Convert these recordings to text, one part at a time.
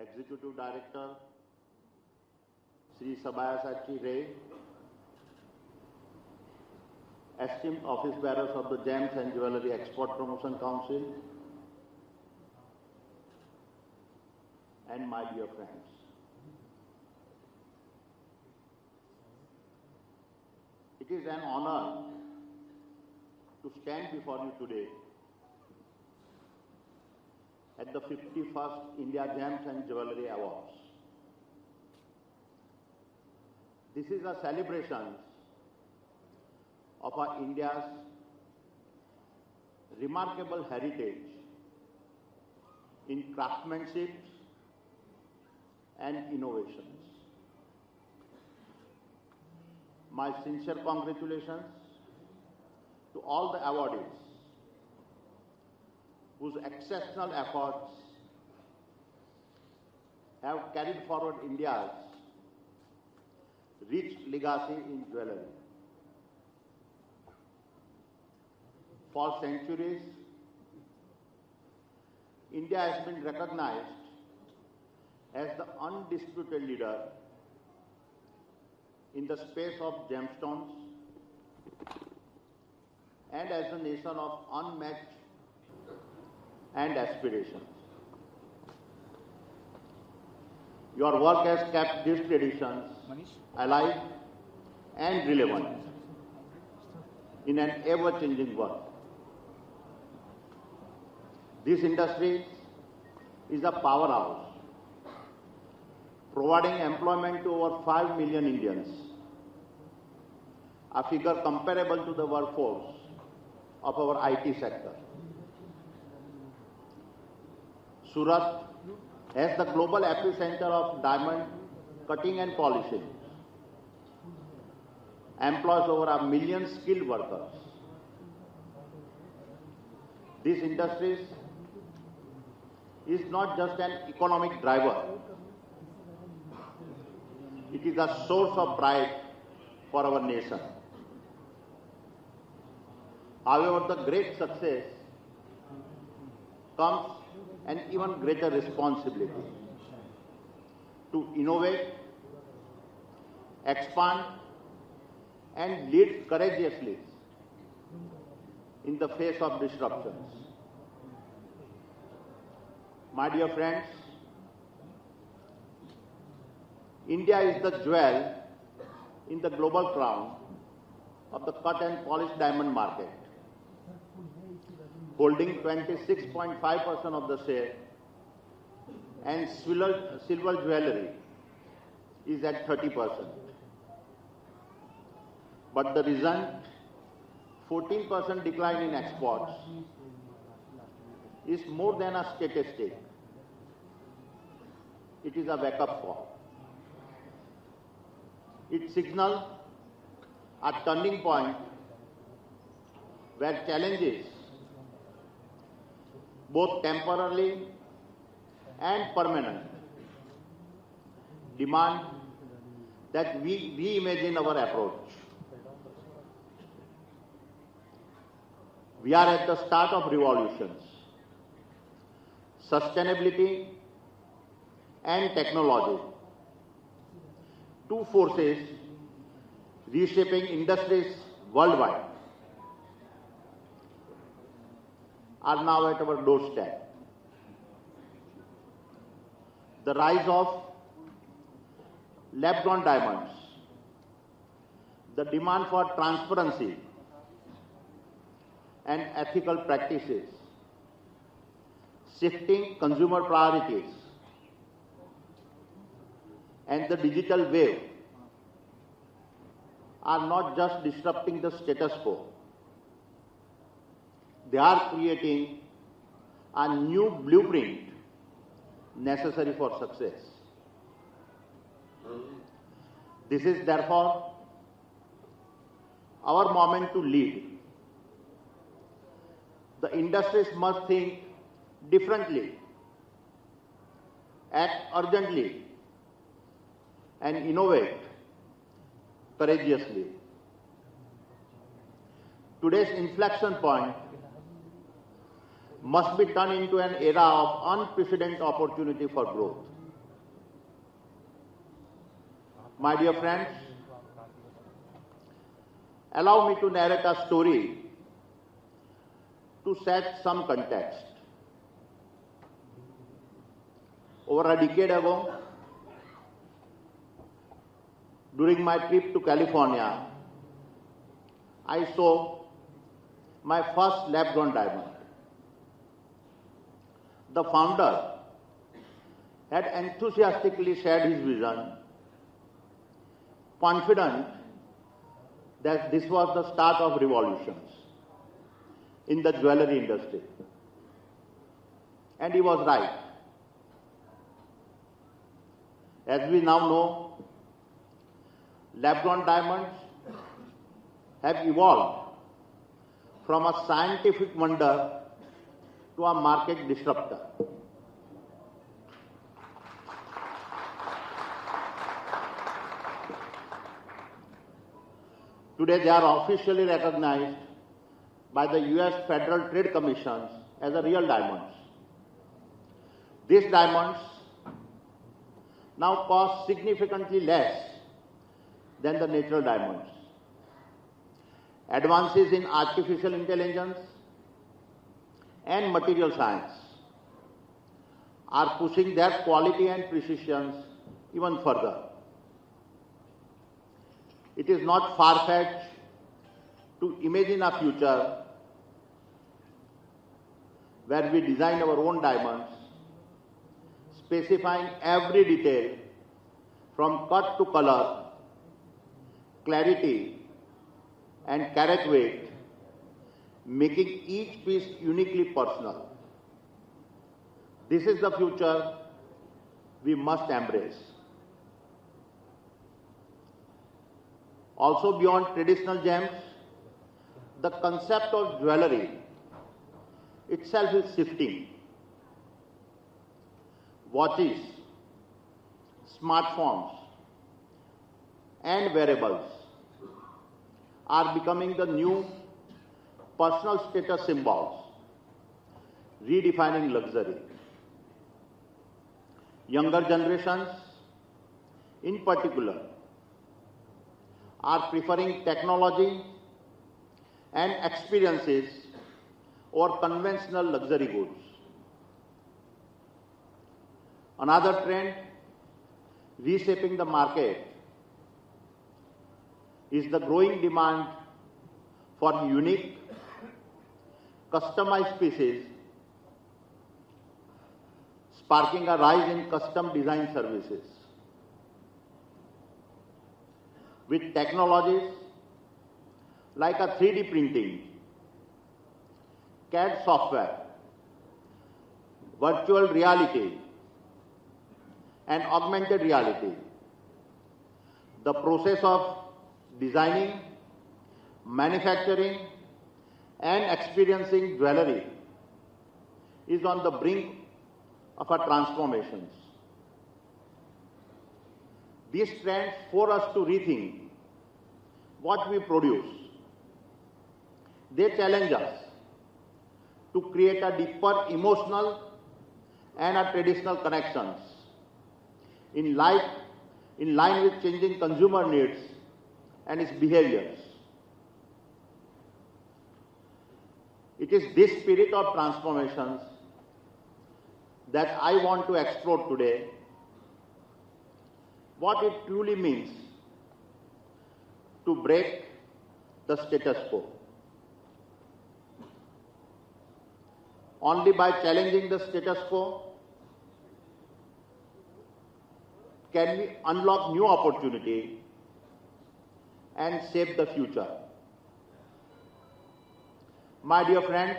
Executive Director, Sri Sabayasachi Ray, esteemed office bearers of the Gems and Jewellery Export Promotion Council, and my dear friends. It is an honor to stand before you today at the 51st India Gems and Jewellery Awards. This is a celebration of our India's remarkable heritage in craftsmanship and innovations. My sincere congratulations to all the awardees whose exceptional efforts have carried forward India's rich legacy in jewellery. For centuries, India has been recognized as the undisputed leader in the space of gemstones and as a nation of unmatched and aspirations. Your work has kept these traditions alive and relevant in an ever-changing world. This industry is a powerhouse, providing employment to over 5 million Indians, a figure comparable to the workforce of our IT sector. Surat, as the global epicenter of diamond cutting and polishing, employs over 1 million skilled workers. This industry is not just an economic driver, it is a source of pride for our nation. However, the great success comes an even greater responsibility to innovate, expand, and lead courageously in the face of disruptions. My dear friends, India is the jewel in the global crown of the cut and polished diamond market, holding 26.5% of the share, and silver jewellery is at 30%. But the recent 14% decline in exports is more than a statistic. It is a wake-up call. It signals a turning point where challenges, both temporarily and permanent, demand that we reimagine our approach. We are at the start of revolutions. Sustainability and technology, two forces reshaping industries worldwide, are now at our doorstep. The rise of lab-grown diamonds, the demand for transparency and ethical practices, shifting consumer priorities, and the digital wave are not just disrupting the status quo. They are creating a new blueprint necessary for success. This is therefore our moment to lead. The industries must think differently, act urgently, and innovate courageously. Today's inflection point must be turned into an era of unprecedented opportunity for growth. My dear friends, allow me to narrate a story to set some context. Over a decade ago, during my trip to California, I saw my first lab-grown diamond. The founder had enthusiastically shared his vision, confident that this was the start of revolutions in the jewelry industry. And he was right. As we now know, lab-grown diamonds have evolved from a scientific wonder to a market disruptor. Today they are officially recognized by the US Federal Trade Commission as a real diamonds. These diamonds now cost significantly less than the natural diamonds. Advances in artificial intelligence and material science are pushing their quality and precision even further. It is not far-fetched to imagine a future where we design our own diamonds, specifying every detail from cut to color, clarity and carat weight, making each piece uniquely personal. This is the future we must embrace. Also, beyond traditional gems, the concept of jewelry itself is shifting. Watches, smartphones, and wearables are becoming the new personal status symbols, redefining luxury. Younger generations, in particular, are preferring technology and experiences over conventional luxury goods. Another trend reshaping the market is the growing demand for unique, customized pieces, sparking a rise in custom design services. With technologies like a 3D printing, CAD software, virtual reality, and augmented reality, the process of designing, manufacturing, and experiencing jewelry is on the brink of a transformation. These trends force us to rethink what we produce. They challenge us to create a deeper emotional and a traditional connections in line with changing consumer needs and its behaviors. It is this spirit of transformations that I want to explore today, what it truly means to break the status quo. Only by challenging the status quo can we unlock new opportunity and shape the future. My dear friends,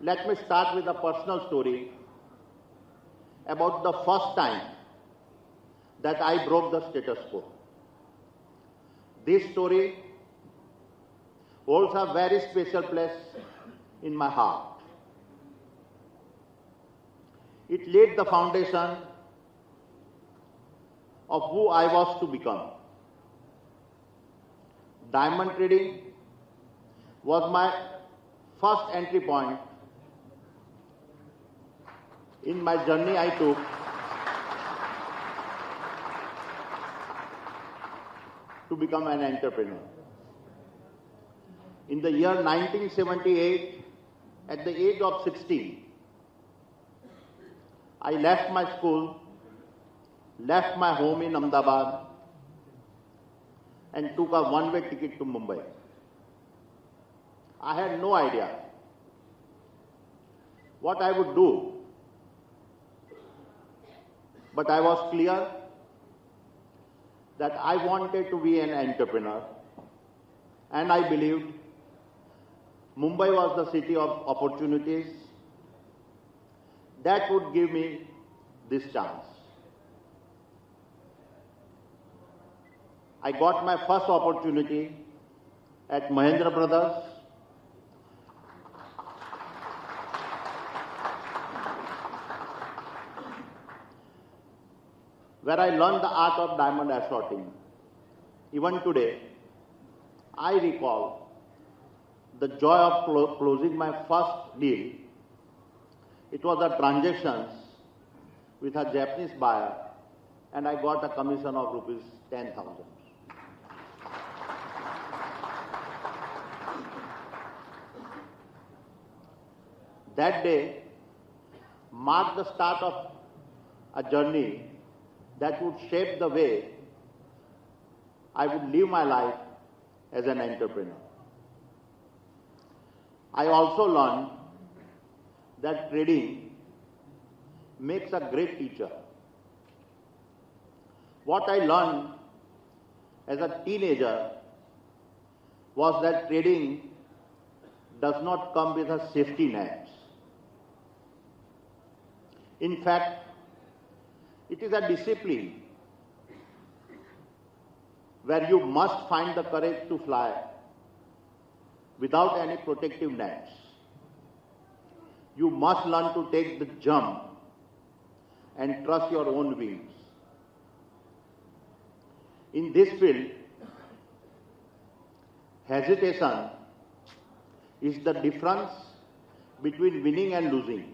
let me start with a personal story about the first time that I broke the status quo. This story holds a very special place in my heart. It laid the foundation of who I was to become. Diamond trading was my first entry point in my journey I took to become an entrepreneur. In the year 1978, at the age of 16, I left my school, left my home in Ahmedabad, and took a one-way ticket to Mumbai. I had no idea what I would do, but I was clear that I wanted to be an entrepreneur, and I believed Mumbai was the city of opportunities that would give me this chance. I got my first opportunity at Mahindra Brothers, where I learned the art of diamond assorting. Even today, I recall the joy of closing my first deal. It was a transaction with a Japanese buyer, and I got a commission of rupees 10,000. That day marked the start of a journey that would shape the way I would live my life as an entrepreneur. I also learned that trading makes a great teacher. What I learned as a teenager was that trading does not come with a safety net. In fact, it is a discipline where you must find the courage to fly without any protective nets. You must learn to take the jump and trust your own wings. In this field, hesitation is the difference between winning and losing.